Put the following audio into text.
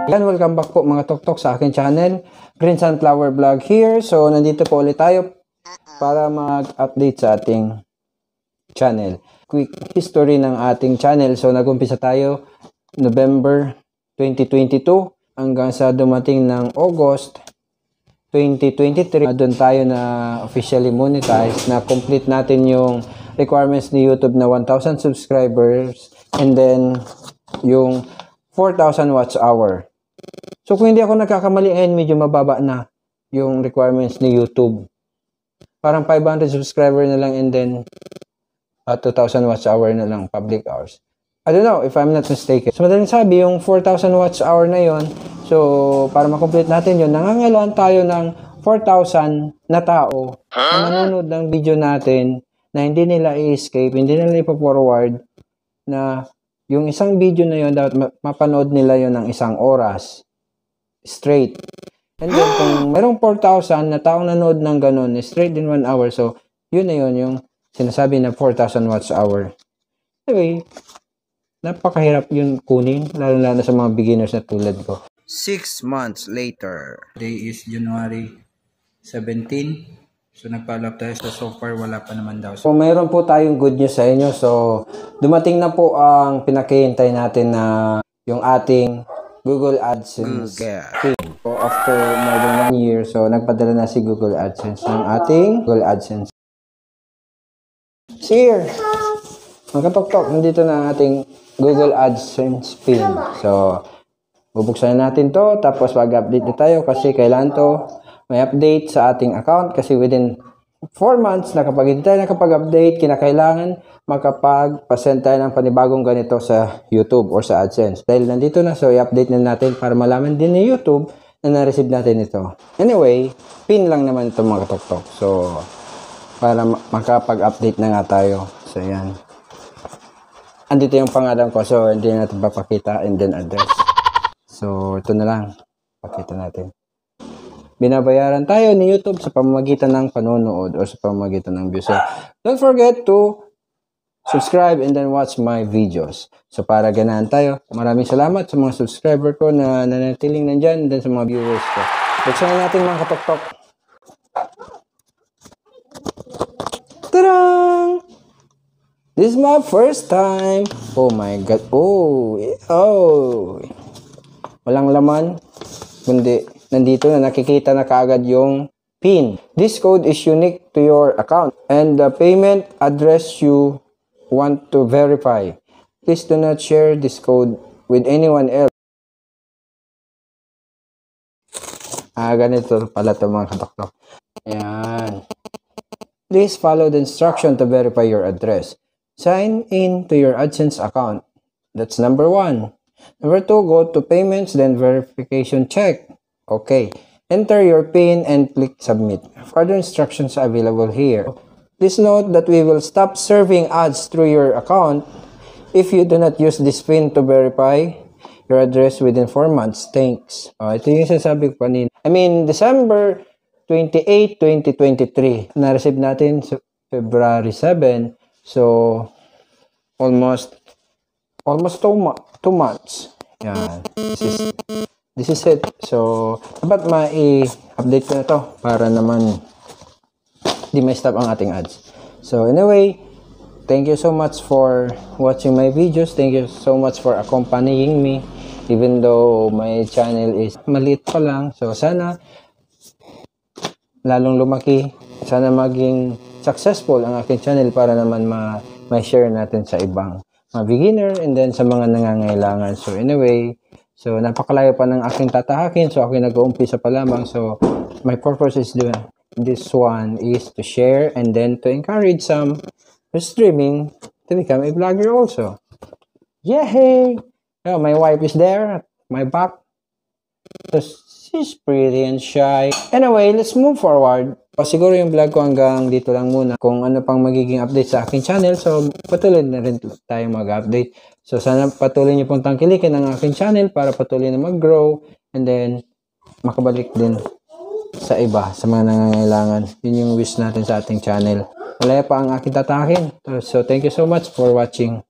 Yan, welcome back po mga Toktok sa aking channel, Green Sunflower Vlog here. So, nandito po ulit tayo para mag-update sa ating channel. Quick history ng ating channel. So, nag-umpisa tayo November 2022 hanggang sa dumating ng August 2023. Doon tayo na officially monetize, na complete natin yung requirements ni YouTube na 1,000 subscribers and then yung 4,000 watch hour. So, kung hindi ako nagkakamali, medyo mababa na yung requirements ni YouTube. Parang 500 subscriber na lang and then 2,000 watch hour na lang public hours. I don't know if I'm not mistaken. So, madaling sabi, yung 4,000 watch hour na yon, so, para makomplete natin yun, nangangailangan tayo ng 4,000 na tao na manonood ng video natin na hindi nila i-escape, hindi nila ipa-forward, na yung isang video na yun, dapat mapanood nila yun ng 1 oras straight. And then, kung merong 4,000 na taong nanood ng ganun, straight in 1 hour, so, yun na yun, yung sinasabi na 4,000 watch hour. Anyway, napakahirap yun kunin, lalo-lalo sa mga beginners na tulad ko. 6 months later. Today is January 17. So, nagpa-up tayo. So far, wala pa naman daw. So, mayroon po tayong good news sa inyo. So, dumating na po ang pinakihintay natin na yung ating Google AdSense pin. So, after more than 1 year, so, nagpadala na si Google AdSense ng ating Google AdSense. Here! Mga Toktok, nandito na ang ating Google AdSense pin. So, bubuksan natin to, tapos mag-update na tayo kasi kailangan to may update sa ating account kasi within 4 months na kapag hindi tayo nakapag-update, kinakailangan makapag-pasend tayo ng panibagong ganito sa YouTube or sa AdSense. Dahil nandito na, so i-update na natin para malaman din ni YouTube na na-receive natin ito. Anyway, pin lang naman ito mga Toktok. So, para makapag-update na nga tayo. So, yan. Andito yung pangalan ko, so hindi natin papakita, and then address. So, ito na lang. Pakita natin. Binabayaran tayo ni YouTube sa pamamagitan ng panonood or sa pamamagitan ng views. So, don't forget to subscribe and then watch my videos. So, para ganahan tayo, maraming salamat sa mga subscriber ko na nanatiling nandyan and then sa mga viewers ko. Buksan na natin mga Katoktok. Tarang! This is my first time. Oh my God. Oh. Walang laman. Kundi, nandito na nakikita na kaagad yung PIN. This code is unique to your account and the payment address you want to verify. Please do not share this code with anyone else. Ganito pala ito mga Katoktok. Ayan. Please follow the instruction to verify your address. Sign in to your AdSense account. That's number 1. Number 2, go to payments, then verification check. Okay. Enter your PIN and click submit. Further instructions are available here. Please note that we will stop serving ads through your account if you do not use this PIN to verify your address within 4 months. Thanks. Ito yung sasabi ko kanina. December 28, 2023. Na-receive natin sa February 7. So, almost 2 months. Yan. This is it. So, dapat ma-update ko na to para naman di may stop ang ating ads. So, anyway, thank you so much for watching my videos. Thank you so much for accompanying me even though my channel is maliit pa lang. So, sana lalong lumaki. Sana maging successful ang aking channel para naman ma-share natin sa ibang mga beginner and then sa mga nangangailangan. So, anyway, so, napakalayo pa ng aking tatahakin. So, ako nag-uumpisa pa lamang. So, my purpose is this one is to share and then to encourage some streaming to become a vlogger also. Yay! Oh, my wife is there at my back. So, she's pretty and shy. Anyway, let's move forward. Siguro yung vlog ko hanggang dito lang muna. Kung ano pang magiging update sa aking channel, so patuloy na rin tayo mag-update. So sana patuloy niyo pong tangkilikin ang aking channel para patuloy na mag-grow and then makabalik din sa iba, sa mga nangangailangan. Yun yung wish natin sa ating channel. Malaya pa ang aking tatakin. So thank you so much for watching.